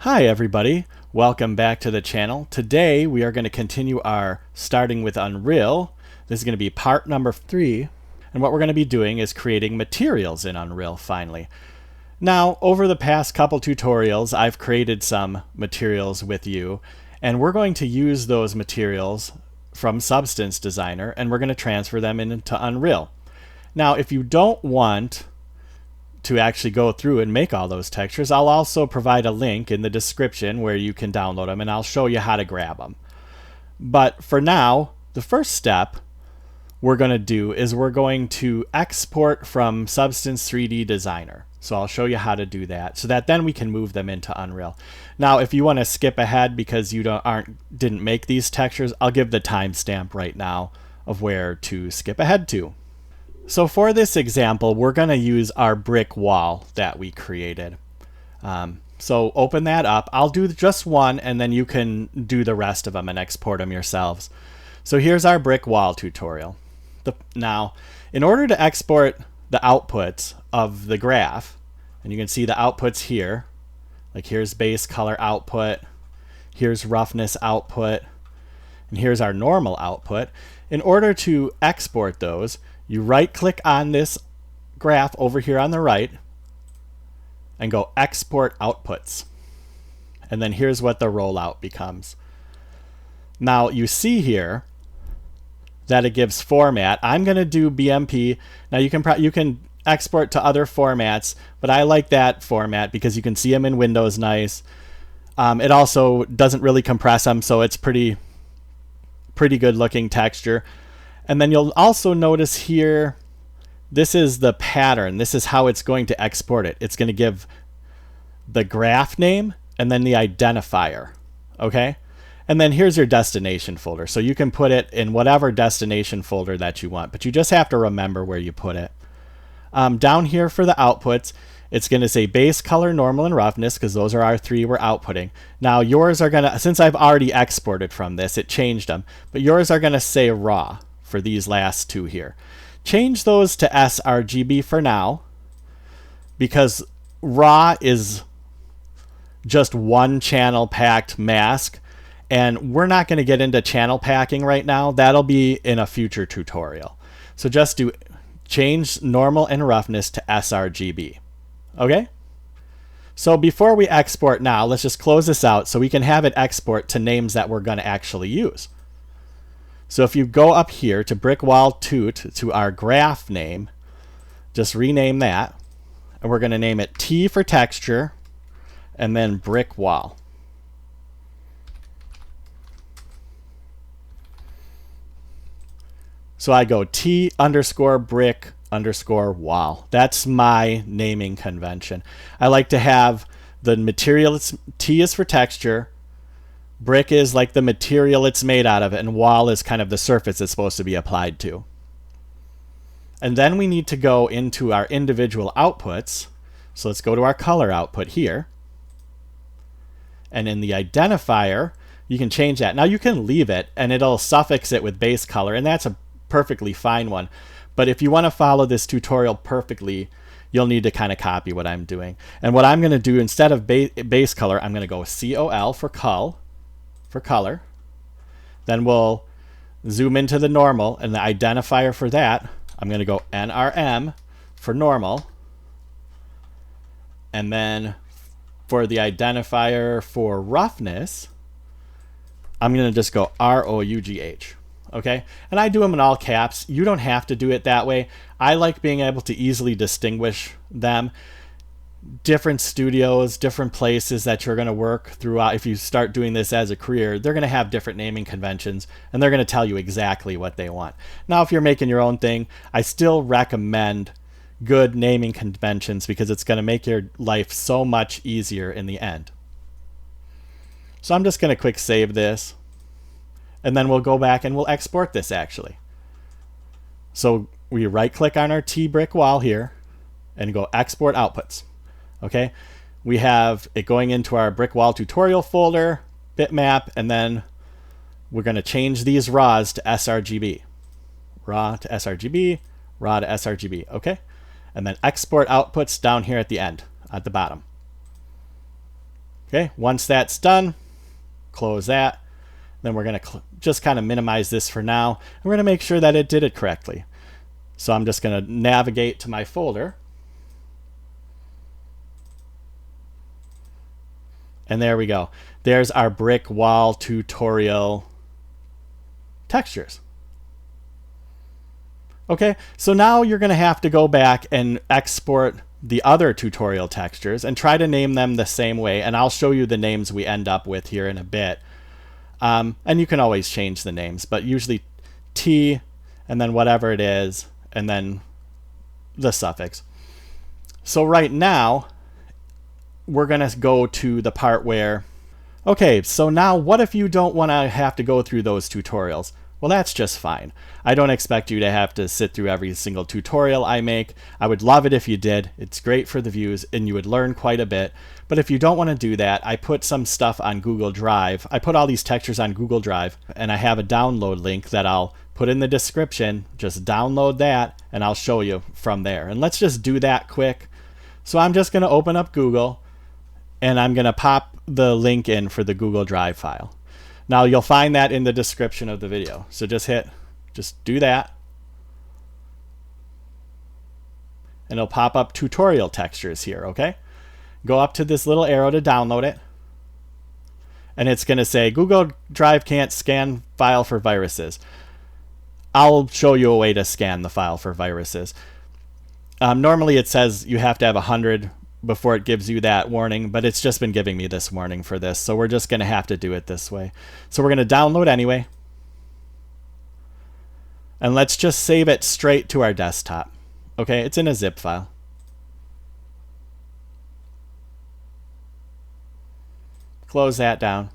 Hi everybody, welcome back to the channel. Today we are going to continue our starting with Unreal. This is going to be part number 3, and what we're going to be doing is creating materials in Unreal finally. Now, over the past couple tutorials, I've created some materials with you, and we're going to use those materials from Substance Designer, and we're going to transfer them into Unreal. Now, if you don't want to actually go through and make all those textures, I'll also provide a link in the description where you can download them, and I'll show you how to grab them. But for now, the first step we're going to do is we're going to export from Substance 3D Designer. So I'll show you how to do that so that then we can move them into Unreal. Now, if you want to skip ahead because you didn't make these textures, I'll give the timestamp right now of where to skip ahead to. So for this example, we're going to use our brick wall that we created. So open that up. I'll do just one, and then you can do the rest of them and export them yourselves. So here's our brick wall tutorial. Now, in order to export the outputs of the graph, and you can see the outputs here, like here's base color output, here's roughness output, and here's our normal output. In order to export those, you right click on this graph over here on the right and go export outputs. And then here's what the rollout becomes. Now you see here that it gives format. I'm going to do BMP. Now you can export to other formats, but I like that format because you can see them in Windows nice. It also doesn't really compress them, so it's pretty good looking texture. And then you'll also notice here, this is the pattern. This is how it's going to export it. It's going to give the graph name and then the identifier. Okay? And then here's your destination folder. So you can put it in whatever destination folder that you want, but you just have to remember where you put it. Down here for the outputs, it's going to say base color, normal, and roughness because those are our 3 we're outputting. Now yours are going to, since I've already exported from this, it changed them, but yours are going to say raw for these last 2 here. Change those to sRGB for now because raw is just one channel packed mask, and we're not going to get into channel packing right now. That'll be in a future tutorial. So just change normal and roughness to sRGB. Okay? So before we export now, let's just close this out so we can have it export to names that we're going to actually use. So if you go up here to brick wall toot to our graph name, just rename that, and we're going to name it T for texture and then brick wall. So I go T underscore brick underscore wall. That's my naming convention. I like to have the material, T is for texture, brick is like the material it's made out of, and wall is kind of the surface it's supposed to be applied to. And then we need to go into our individual outputs. So let's go to our color output here. And in the identifier, you can change that. Now you can leave it and it'll suffix it with base color, and that's a perfectly fine one. But if you want to follow this tutorial perfectly, you'll need to kind of copy what I'm doing. And what I'm going to do, instead of base color, I'm going to go COL for color. Then we'll zoom into the normal, and the identifier for that, I'm going to go NRM for normal. And then for the identifier for roughness, I'm going to just go ROUGH. Okay? And I do them in all caps. You don't have to do it that way. I like being able to easily distinguish them. Different studios, different places that you're going to work throughout, if you start doing this as a career, they're going to have different naming conventions, and they're going to tell you exactly what they want. Now, if you're making your own thing, I still recommend good naming conventions because it's going to make your life so much easier in the end. So I'm just going to quick save this, and then we'll go back and we'll export this actually. So we right click on our T brick wall here and go export outputs. Okay, we have it going into our brick wall tutorial folder, bitmap, and then we're going to change these raws to sRGB. Raw to sRGB, raw to sRGB. Okay, and then export outputs down here at the end, at the bottom. Okay, once that's done, close that. Then we're going to just kind of minimize this for now. And we're going to make sure that it did it correctly. So I'm just going to navigate to my folder. And there we go. There's our brick wall tutorial textures. Okay, so now you're going to have to go back and export the other tutorial textures and try to name them the same way. And I'll show you the names we end up with here in a bit. And you can always change the names, but usually T and then whatever it is, and then the suffix. So right now, we're going to go to the part where, okay, so now what if you don't want to have to go through those tutorials? Well, that's just fine. I don't expect you to have to sit through every single tutorial I make. I would love it if you did. It's great for the views and you would learn quite a bit. But if you don't want to do that, I put some stuff on Google Drive. I put all these textures on Google Drive, and I have a download link that I'll put in the description. Just download that and I'll show you from there. And let's just do that quick. So I'm just going to open up Google and I'm going to pop the link in for the Google Drive file. Now you'll find that in the description of the video. So just do that. And it'll pop up tutorial textures here, okay? Go up to this little arrow to download it. And it's going to say Google Drive can't scan file for viruses. I'll show you a way to scan the file for viruses. Normally it says you have to have 100 before it gives you that warning, but it's just been giving me this warning for this, so we're just going to have to do it this way. So we're going to download anyway, and let's just save it straight to our desktop. Okay, it's in a zip file. Close that down.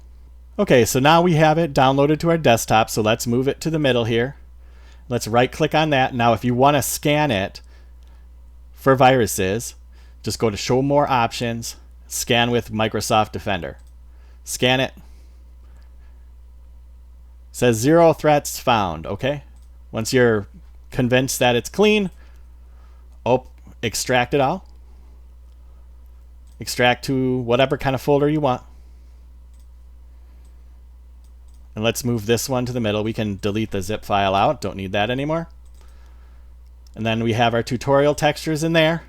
Okay, so now we have it downloaded to our desktop, so let's move it to the middle here. Let's right click on that. Now if you want to scan it for viruses, just go to Show More Options, Scan with Microsoft Defender. Scan it. Says 0 threats found, okay? Once you're convinced that it's clean, extract it all. Extract to whatever kind of folder you want. And let's move this one to the middle. We can delete the zip file out. Don't need that anymore. And then we have our tutorial textures in there.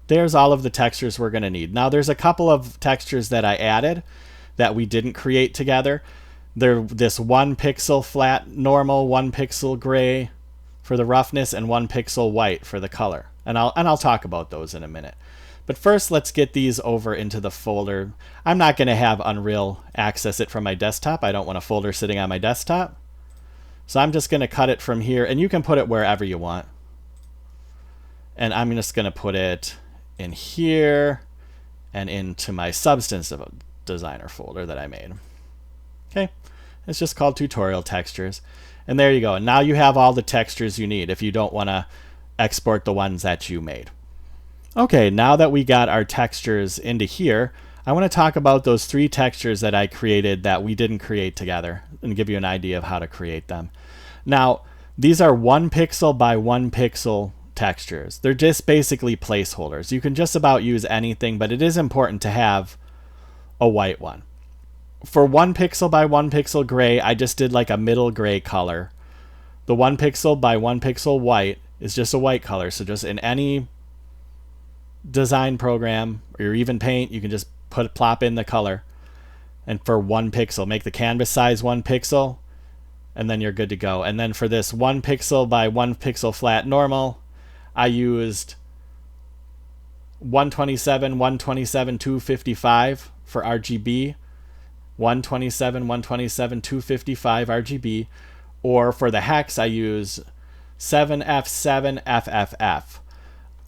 There's all of the textures we're going to need. Now there's a couple of textures that I added that we didn't create together. They're this 1 pixel flat normal, 1 pixel gray for the roughness, and 1 pixel white for the color. And I'll talk about those in a minute. But first, let's get these over into the folder. I'm not going to have Unreal access it from my desktop. I don't want a folder sitting on my desktop. So I'm just going to cut it from here, and you can put it wherever you want. And I'm just going to put it in here and into my Substance Designer folder that I made. Okay, it's just called Tutorial Textures. And there you go. And now you have all the textures you need if you don't want to export the ones that you made. Okay, now that we got our textures into here, I want to talk about those 3 textures that I created that we didn't create together and give you an idea of how to create them. Now, these are 1 pixel by 1 pixel textures. They're just basically placeholders. You can just about use anything, but it is important to have a white one. For 1 pixel by 1 pixel gray, I just did like a middle gray color. The 1 pixel by 1 pixel white is just a white color. So just in any design program or even Paint, you can just plop in the color. And for 1 pixel, make the canvas size 1 pixel, and then you're good to go. And then for this 1 pixel by 1 pixel flat normal, I used 127, 127, 255 for RGB, 127, 127, 255 RGB, or for the hex, I use 7F7FFF.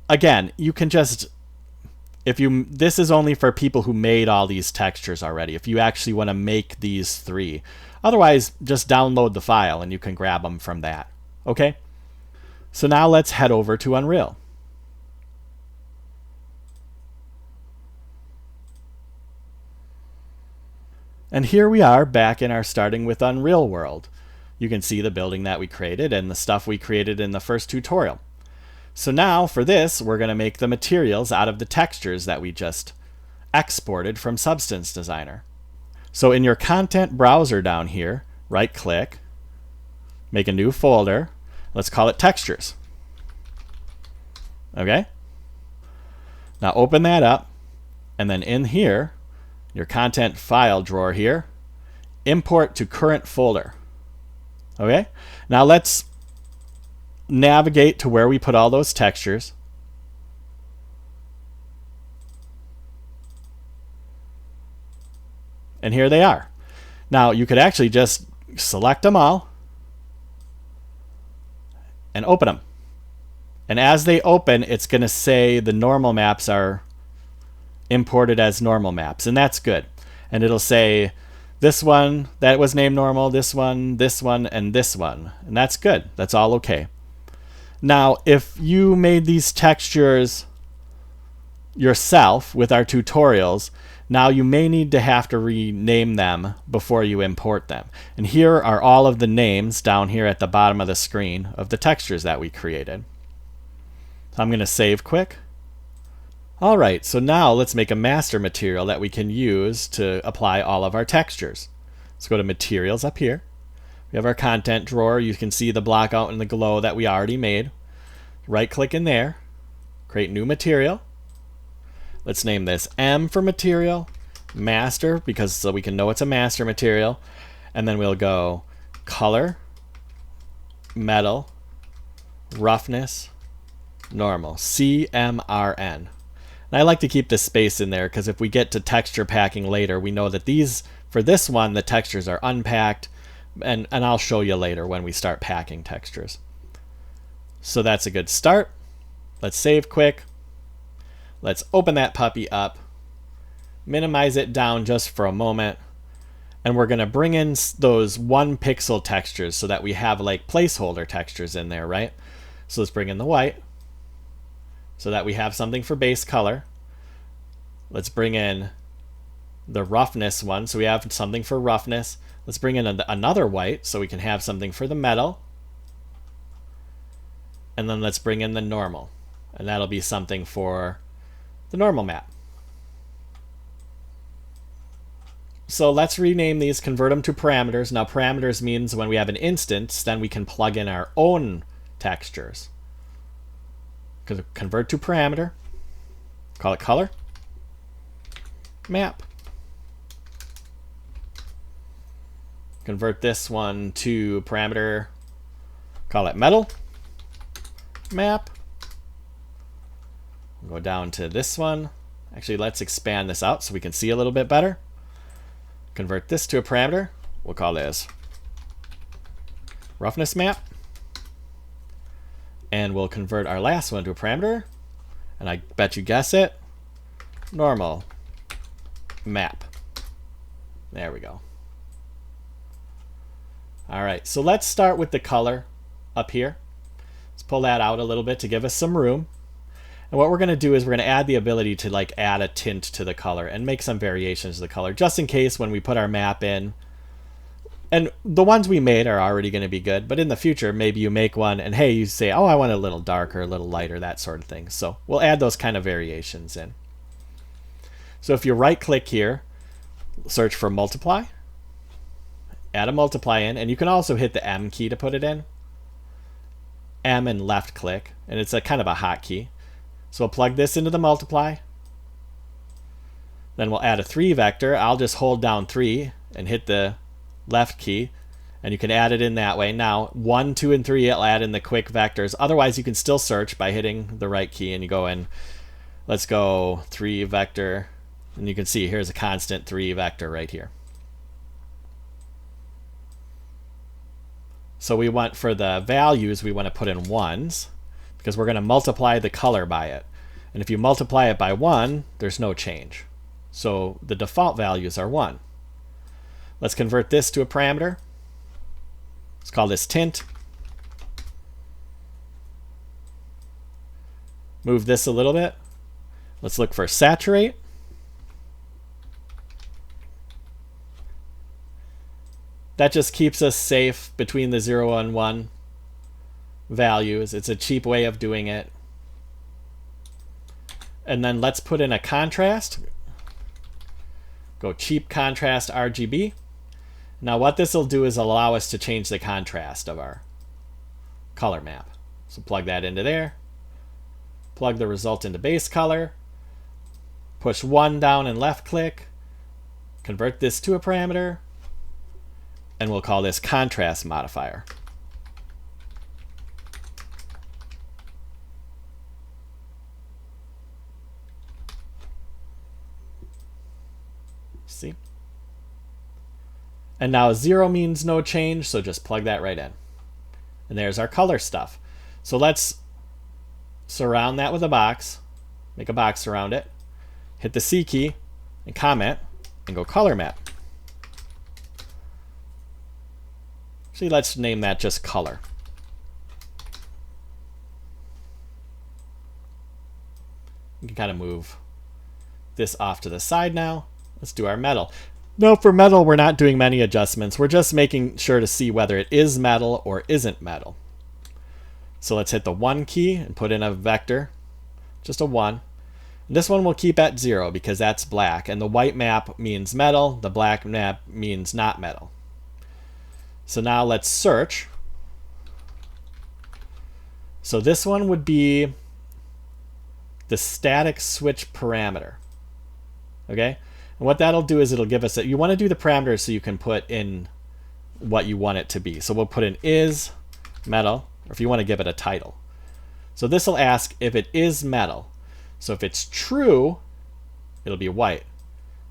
Again, you can just, this is only for people who made all these textures already, if you actually want to make these 3. Otherwise, just download the file and you can grab them from that. Okay? So now let's head over to Unreal. And here we are back in our Starting with Unreal world. You can see the building that we created and the stuff we created in the first tutorial. So now for this, we're going to make the materials out of the textures that we just exported from Substance Designer. So in your content browser down here, right click, make a new folder. Let's call it textures. Okay? Now open that up, and then in here, your content file drawer here, import to current folder. Okay? Now let's navigate to where we put all those textures. And here they are. Now you could actually just select them all and open them. And as they open, it's going to say the normal maps are imported as normal maps, and that's good. And it'll say this one that was named normal, this one, and this one. And that's good. That's all okay. Now, if you made these textures yourself with our tutorials, now you may need to have to rename them before you import them. And here are all of the names down here at the bottom of the screen of the textures that we created. So I'm going to save quick. All right, so now let's make a master material that we can use to apply all of our textures. Let's go to materials up here. We have our content drawer. You can see the block out in the glow that we already made. Right click in there, create new material. Let's name this M for material, master, because so we can know it's a master material. And then we'll go color, metal, roughness, normal, CMRN. And I like to keep this space in there because if we get to texture packing later, we know that these, for this one, the textures are unpacked, and I'll show you later when we start packing textures. So that's a good start. Let's save quick. Let's open that puppy up, minimize it down just for a moment, and we're going to bring in those 1 pixel textures so that we have like placeholder textures in there, right? So let's bring in the white so that we have something for base color. Let's bring in the roughness one so we have something for roughness. Let's bring in another white so we can have something for the metal. And then let's bring in the normal, and that'll be something for the normal map. So let's rename these, convert them to parameters. Now parameters means when we have an instance, then we can plug in our own textures. Convert to parameter, call it color, map. Convert this one to parameter, call it metal, map. Go down to this one. Actually, let's expand this out so we can see a little bit better. Convert this to a parameter. We'll call this roughness map. And we'll convert our last one to a parameter. And I bet you guess it. Normal map. There we go. All right, so let's start with the color up here. Let's pull that out a little bit to give us some room. And what we're going to do is we're going to add the ability to like add a tint to the color and make some variations to the color just in case when we put our map in. And the ones we made are already going to be good, but in the future maybe you make one and hey, you say, oh, I want it a little darker, a little lighter, that sort of thing. So we'll add those kind of variations in. So if you right click here, search for multiply, add a multiply in, and you can also hit the M key to put it in. M and left click, and it's a kind of a hotkey. So we'll plug this into the multiply. Then we'll add a 3 vector. I'll just hold down 3 and hit the left key, and you can add it in that way. Now 1, 2, and 3 it'll add in the quick vectors. Otherwise you can still search by hitting the right key and you go in. Let's go 3 vector, and you can see here's a constant 3 vector right here. So we want, for the values, we want to put in 1s because we're going to multiply the color by it. And if you multiply it by 1, there's no change. So the default values are 1. Let's convert this to a parameter. Let's call this tint. Move this a little bit. Let's look for saturate. That just keeps us safe between the 0 and 1 values. It's a cheap way of doing it. And then let's put in a contrast. Go cheap contrast RGB. Now what this will do is allow us to change the contrast of our color map. So plug that into there. Plug the result into base color. Push 1 down and left click. Convert this to a parameter. And we'll call this contrast modifier. See? And now 0 means no change, so just plug that right in. And there's our color stuff. So let's surround that with a box. Make a box around it. Hit the C key and comment and go color map. See, let's name that just color. You can kind of move this off to the side now. Let's do our metal. No, for metal, we're not doing many adjustments. We're just making sure to see whether it is metal or isn't metal. So let's hit the 1 key and put in a vector, just a 1. And this one we'll keep at 0 because that's black. And the white map means metal. The black map means not metal. So now let's search. So this one would be the static switch parameter. Okay? And what that'll do is it'll give us that you want to do the parameters so you can put in what you want it to be. So we'll put in is metal, or if you want to give it a title. So this will ask if it is metal. So if it's true, it'll be white.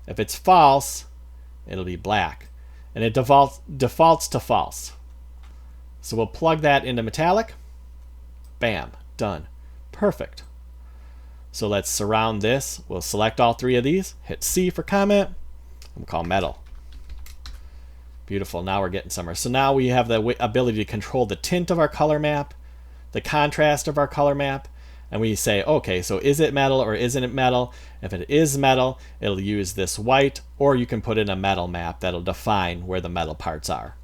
If it's false, it'll be black. And it defaults to false. So we'll plug that into metallic. Bam, done. Perfect. So let's surround this. We'll select all 3 of these, hit C for comment, and we'll call metal. Beautiful, now we're getting somewhere. So now we have the ability to control the tint of our color map, the contrast of our color map, and we say, okay, so is it metal or isn't it metal? If it is metal, it'll use this white, or you can put in a metal map that'll define where the metal parts are.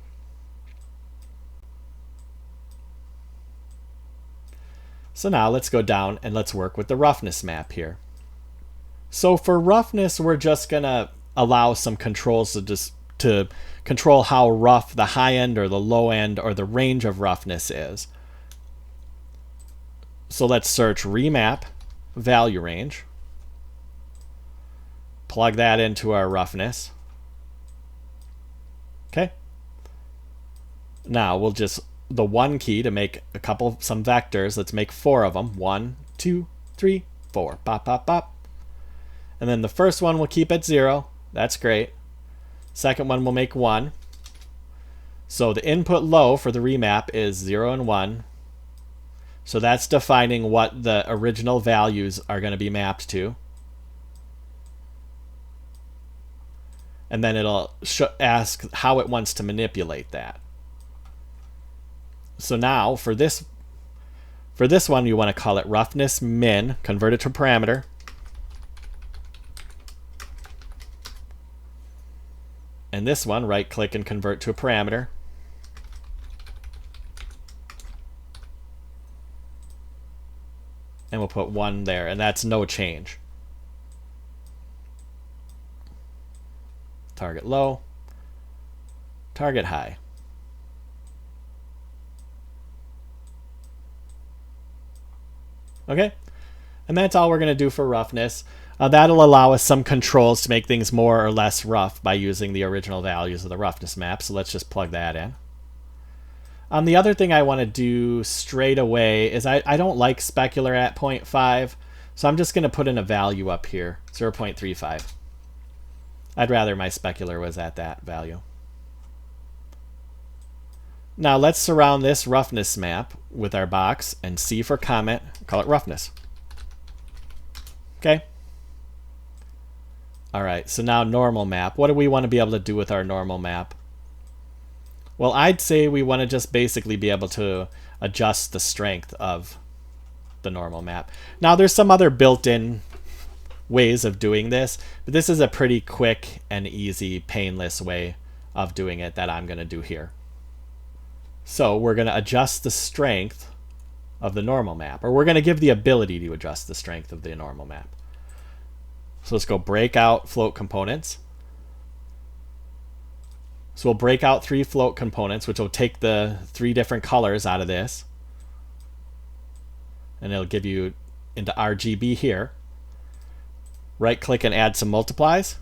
So now let's go down and let's work with the roughness map here. So for roughness, we're just gonna allow some controls to control how rough the high end or the low end or the range of roughness is. So let's search remap value range. Plug that into our roughness. Okay. Now we'll just the 1 key to make some vectors. Let's make 4 of them. 1, 2, 3, 4. Pop, pop, pop. And then the first one we'll keep at 0. That's great. Second one we'll make 1. So the input low for the remap is 0 and 1. So that's defining what the original values are going to be mapped to. And then it'll ask how it wants to manipulate that. So now for this one, you want to call it roughness min, convert it to parameter. And this one, right click and convert to a parameter. And we'll put 1 there, and that's no change. Target low, target high. Okay, and that's all we're going to do for roughness. That'll allow us some controls to make things more or less rough by using the original values of the roughness map. So let's just plug that in. The other thing I want to do straight away is I don't like specular at 0.5, so I'm just going to put in a value up here, 0.35. I'd rather my specular was at that value. Now let's surround this roughness map with our box and C for comment, call it roughness. Okay. All right, so now normal map. What do we want to be able to do with our normal map? Well, I'd say we want to just basically be able to adjust the strength of the normal map. Now there's some other built-in ways of doing this, but this is a pretty quick and easy, painless way of doing it that I'm going to do here. So we're going to adjust the strength of the normal map, or we're going to give the ability to adjust the strength of the normal map. So let's go break out float components. So we'll break out 3 float components, which will take the 3 different colors out of this. And it'll give you into RGB here. Right click and add some multiplies.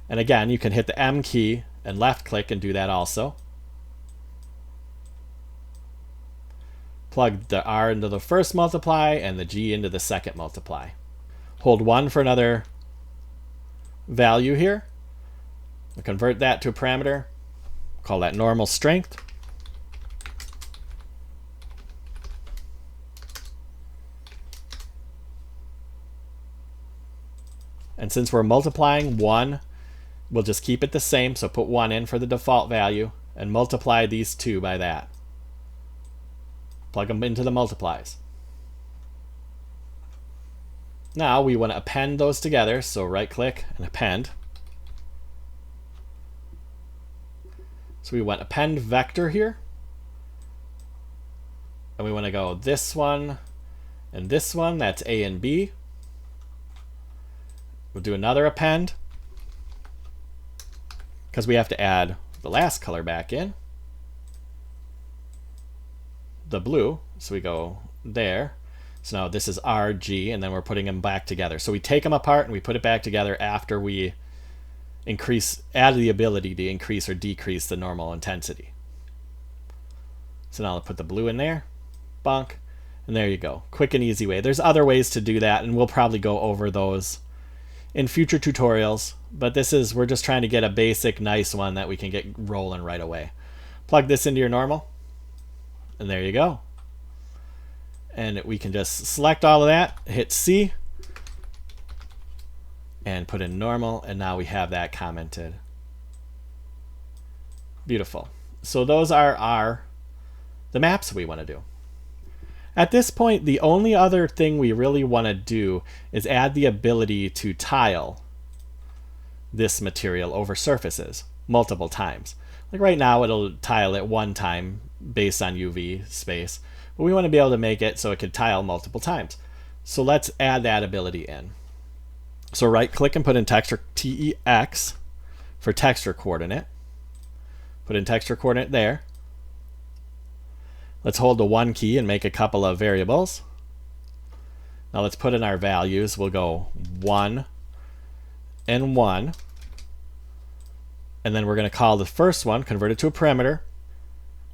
And again, you can hit the M key and left click and do that also. Plug the R into the first multiply and the G into the second multiply. Hold 1 for another value here. We'll convert that to a parameter. Call that normal strength. And since we're multiplying 1, we'll just keep it the same. So put 1 in for the default value and multiply these 2 by that. Plug them into the multiplies. Now we want to append those together. So right click and append. So we want append vector here. And we want to go this one and this one. That's A and B. We'll do another append because we have to add the last color back in, the blue. So we go there. So now this is RG, and then we're putting them back together. So we take them apart and we put it back together after we add the ability to increase or decrease the normal intensity. So now I'll put the blue in there, bonk, and there you go. Quick and easy way. There's other ways to do that, and we'll probably go over those in future tutorials, but we're just trying to get a basic nice one that we can get rolling right away. Plug this into your normal, and there you go. And we can just select all of that, hit C, and put in normal, and now we have that commented. Beautiful. So those are the maps we want to do. At this point, the only other thing we really want to do is add the ability to tile this material over surfaces multiple times. Like right now, it'll tile it 1 time based on UV space, but we want to be able to make it so it could tile multiple times. So let's add that ability in. So right click and put in texture TEX for texture coordinate. Put in texture coordinate there. Let's hold the 1 key and make a couple of variables. Now let's put in our values. We'll go 1 and 1. And then we're going to call the first one, convert it to a parameter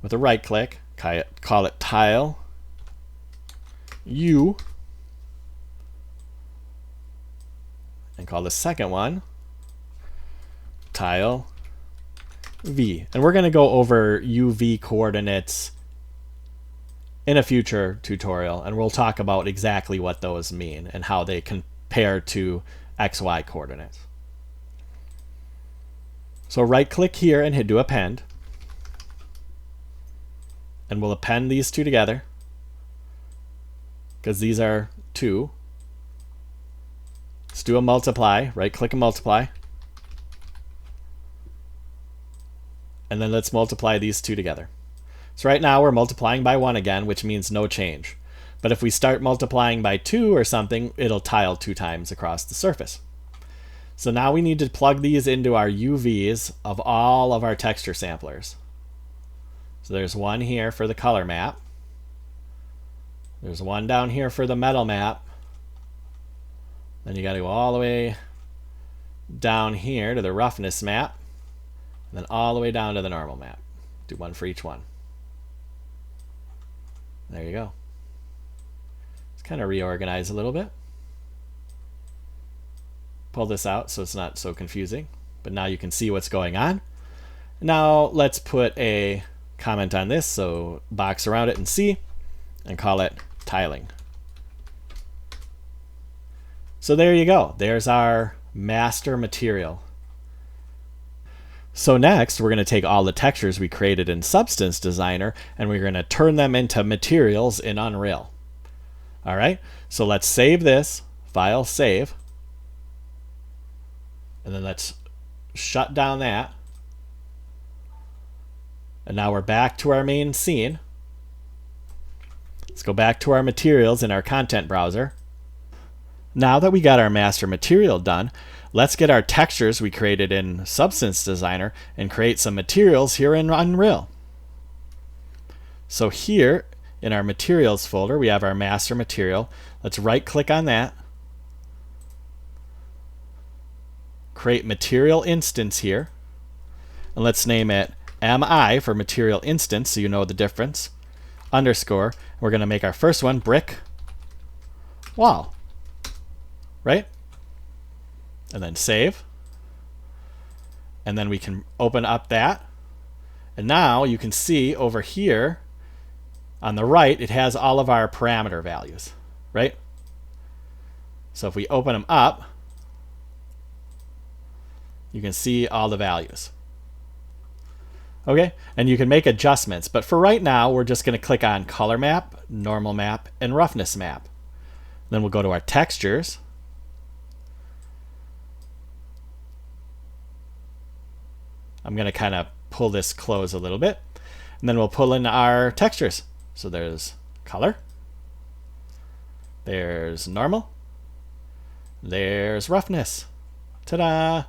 with a right click, call it tile U, and call the second one tile V. And we're going to go over UV coordinates in a future tutorial, and we'll talk about exactly what those mean and how they compare to XY coordinates. So right click here and hit do append, and we'll append these 2 together because these are 2. Let's do a multiply. Right click and multiply, and then let's multiply these 2 together. So right now we're multiplying by 1 again, which means no change. But if we start multiplying by 2 or something, it'll tile 2 times across the surface. So now we need to plug these into our UVs of all of our texture samplers. So there's 1 here for the color map. There's 1 down here for the metal map. Then you got to go all the way down here to the roughness map, and then all the way down to the normal map. Do 1 for each one. There you go. Let's kind of reorganize a little bit. Pull this out so it's not so confusing, but now you can see what's going on. Now let's put a comment on this, so box around it and C, and call it tiling. So there you go. There's our master material. So next, we're going to take all the textures we created in Substance Designer, and we're going to turn them into materials in Unreal. All right, so let's save this, file, save, and then let's shut down that. And now we're back to our main scene. Let's go back to our materials in our content browser. Now that we got our master material done, let's get our textures we created in Substance Designer and create some materials here in Unreal. So here in our materials folder, we have our master material. Let's right click on that. Create material instance here. And let's name it MI for material instance so you know the difference. Underscore. We're going to make our first one brick wall. Right? And then save. And then we can open up that. And now you can see over here on the right, it has all of our parameter values, right? So if we open them up, you can see all the values. Okay, and you can make adjustments, but for right now, we're just going to click on color map, normal map, and roughness map. Then we'll go to our textures. I'm going to kind of pull this close a little bit, and then we'll pull in our textures. So there's color, there's normal, there's roughness. Ta-da!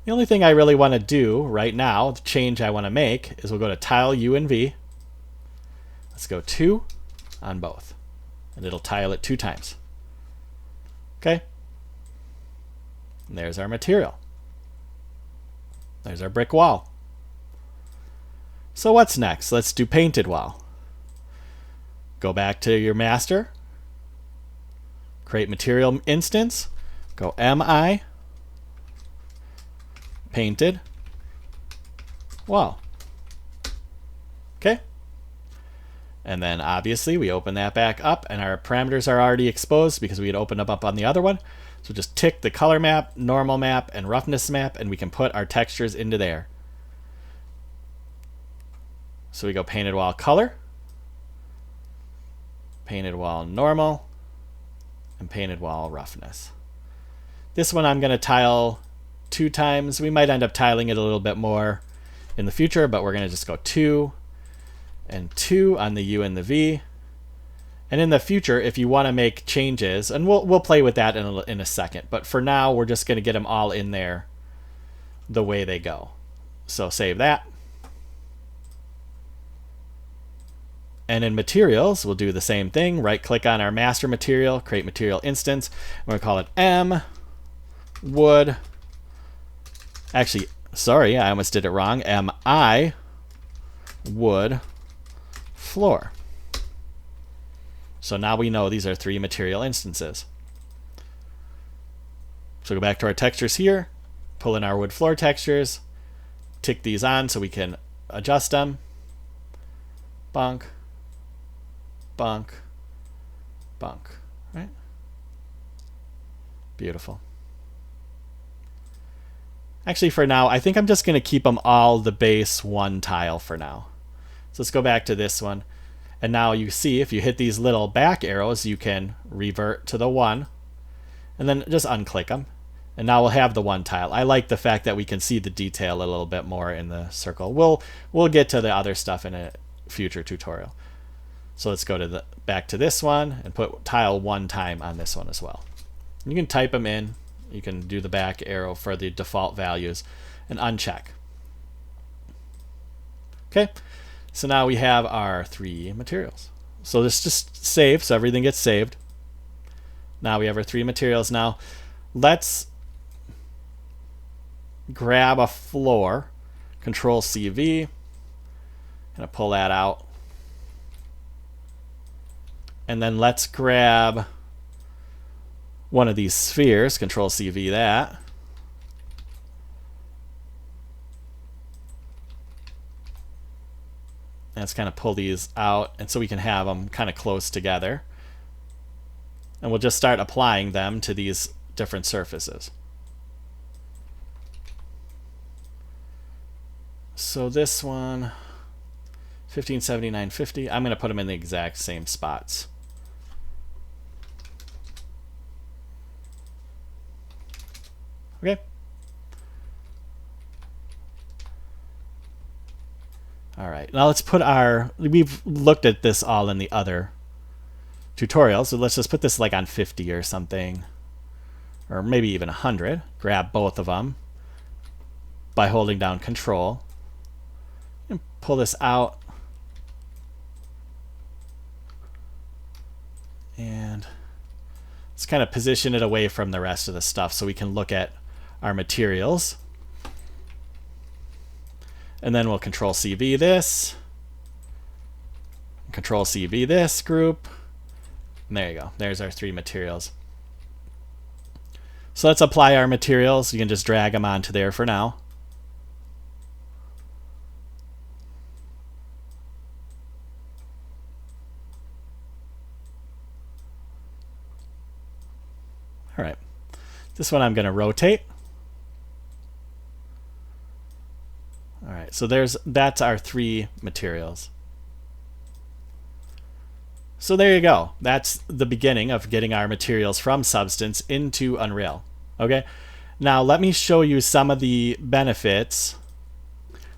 The only thing I really want to do right now, the change I want to make, is we'll go to tile U and V. Let's go 2 on both, and it'll tile it 2 times. Okay? And there's our material. There's our brick wall. So what's next? Let's do painted wall. Go back to your master. Create material instance. Go MI. Painted wall. Okay? And then obviously we open that back up and our parameters are already exposed because we had opened them up on the other one. So just tick the color map, normal map, and roughness map, and we can put our textures into there. So we go painted wall color, painted wall normal, and painted wall roughness. This one I'm going to tile 2 times. We might end up tiling it a little bit more in the future, but we're going to just go 2 and 2 on the U and the V. And in the future, if you want to make changes, and we'll play with that in a second, but for now, we're just going to get them all in there the way they go. So save that. And in materials, we'll do the same thing. Right click on our master material, create material instance. We're going to call it M wood. Actually, sorry, I almost did it wrong. MI wood floor. So now we know these are 3 material instances. So go back to our textures here, pull in our wood floor textures, tick these on so we can adjust them. Bonk, bonk, bonk, right? Beautiful. Actually, for now, I think I'm just going to keep them all the base 1 tile for now. So let's go back to this one. And now you see if you hit these little back arrows, you can revert to the 1 and then just unclick them. And now we'll have the 1 tile. I like the fact that we can see the detail a little bit more in the circle. We'll get to the other stuff in a future tutorial. So let's go to back to this one and put tile 1 time on this one as well. You can type them in. You can do the back arrow for the default values and uncheck. Okay. So now we have our 3 materials. So this just save, so everything gets saved. Now we have our 3 materials. Now let's grab a floor, Control CV, gonna pull that out. And then let's grab one of these spheres, Control CV that. Let's kind of pull these out, and so we can have them kind of close together. And we'll just start applying them to these different surfaces. So this one, 1579.50, I'm going to put them in the exact same spots. Okay. All right, now let's put we've looked at this all in the other tutorial, so let's just put this like on 50 or something. or maybe even 100. Grab both of them by holding down Control. And pull this out. And let's kind of position it away from the rest of the stuff so we can look at our materials. And then we'll Control CV this. Control CV this group. And there you go. There's our 3 materials. So let's apply our materials. You can just drag them onto there for now. All right. This one I'm going to rotate. All right. So that's our 3 materials. So there you go. That's the beginning of getting our materials from Substance into Unreal. Okay. Now let me show you some of the benefits.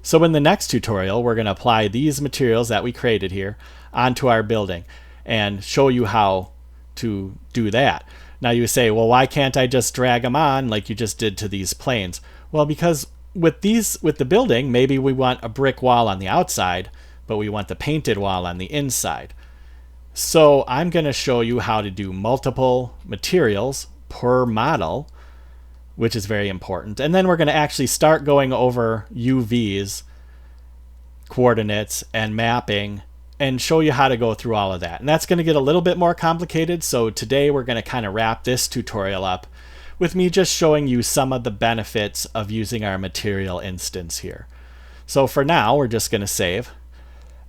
So in the next tutorial, we're going to apply these materials that we created here onto our building and show you how to do that. Now you say, well, why can't I just drag them on like you just did to these planes? Well, because with the building, maybe we want a brick wall on the outside, but we want the painted wall on the inside. So I'm going to show you how to do multiple materials per model, which is very important. And then we're going to actually start going over UVs, coordinates, and mapping, and show you how to go through all of that. And that's going to get a little bit more complicated. So today we're going to kind of wrap this tutorial up with me just showing you some of the benefits of using our material instance here. So for now, we're just going to save.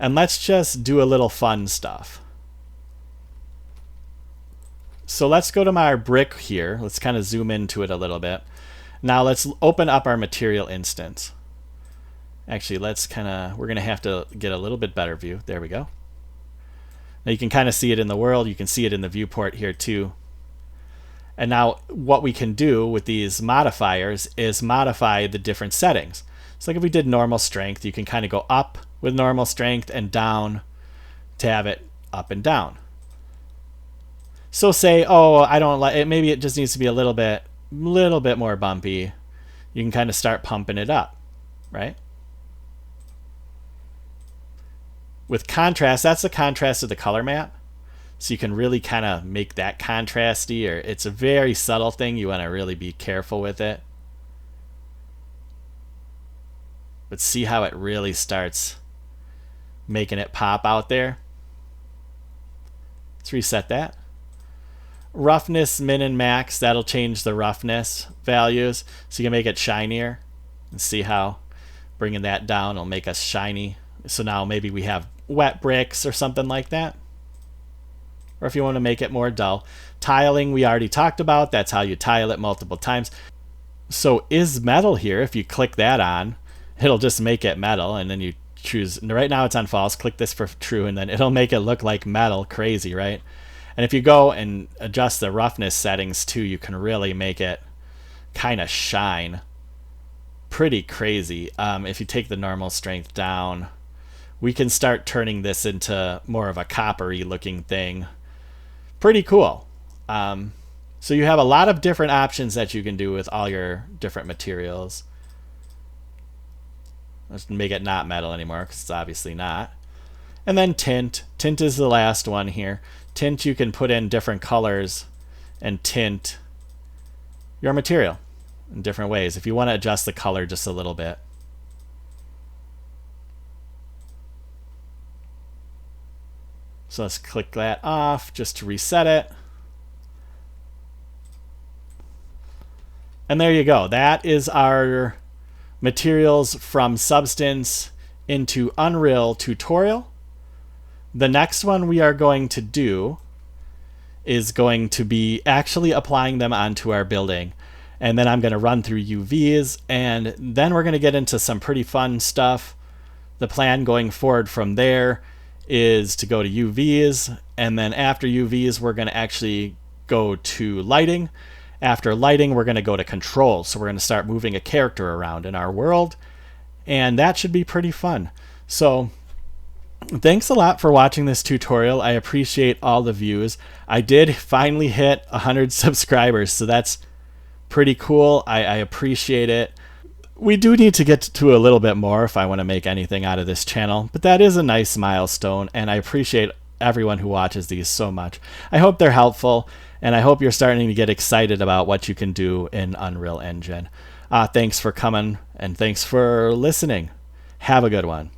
And let's just do a little fun stuff. So let's go to my brick here. Let's kind of zoom into it a little bit. Now let's open up our material instance. Actually, we're going to have to get a little bit better view. There we go. Now you can kind of see it in the world. You can see it in the viewport here too. And now what we can do with these modifiers is modify the different settings. So like if we did normal strength, you can kind of go up with normal strength and down to have it up and down. So say, oh, I don't like it. Maybe it just needs to be a little bit more bumpy. You can kind of start pumping it up, right? With contrast, that's the contrast of the color map. So you can really kind of make that contrasty, or it's a very subtle thing. You want to really be careful with it. But see how it really starts making it pop out there. Let's reset that. Roughness, min and max, that'll change the roughness values. So you can make it shinier. And see how bringing that down will make us shiny. So now maybe we have wet bricks or something like that. Or if you want to make it more dull. Tiling we already talked about. That's how you tile it multiple times. So is metal here, if you click that on, it'll just make it metal, and then you choose, right now it's on false, click this for true, and then it'll make it look like metal. Crazy, right? And if you go and adjust the roughness settings too, you can really make it kind of shine. Pretty crazy. If you take the normal strength down, we can start turning this into more of a coppery looking thing. Pretty cool. So you have a lot of different options that you can do with all your different materials. Let's make it not metal anymore because it's obviously not. And then tint. Tint is the last one here. Tint, you can put in different colors and tint your material in different ways if you want to adjust the color just a little bit. So let's click that off just to reset it. And there you go. That is our materials from Substance into Unreal tutorial. The next one we are going to do is going to be actually applying them onto our building. And then I'm going to run through UVs, and then we're going to get into some pretty fun stuff. The plan going forward from there is to go to UVs, and then after UVs we're going to actually go to lighting. After lighting we're going to go to controls, so we're going to start moving a character around in our world, and that should be pretty fun. So thanks a lot for watching this tutorial. I appreciate all the views. I did finally hit 100 subscribers, so that's pretty cool. I appreciate it. We do need to get to a little bit more if I want to make anything out of this channel, but that is a nice milestone, and I appreciate everyone who watches these so much. I hope they're helpful, and I hope you're starting to get excited about what you can do in Unreal Engine. Thanks for coming, and thanks for listening. Have a good one.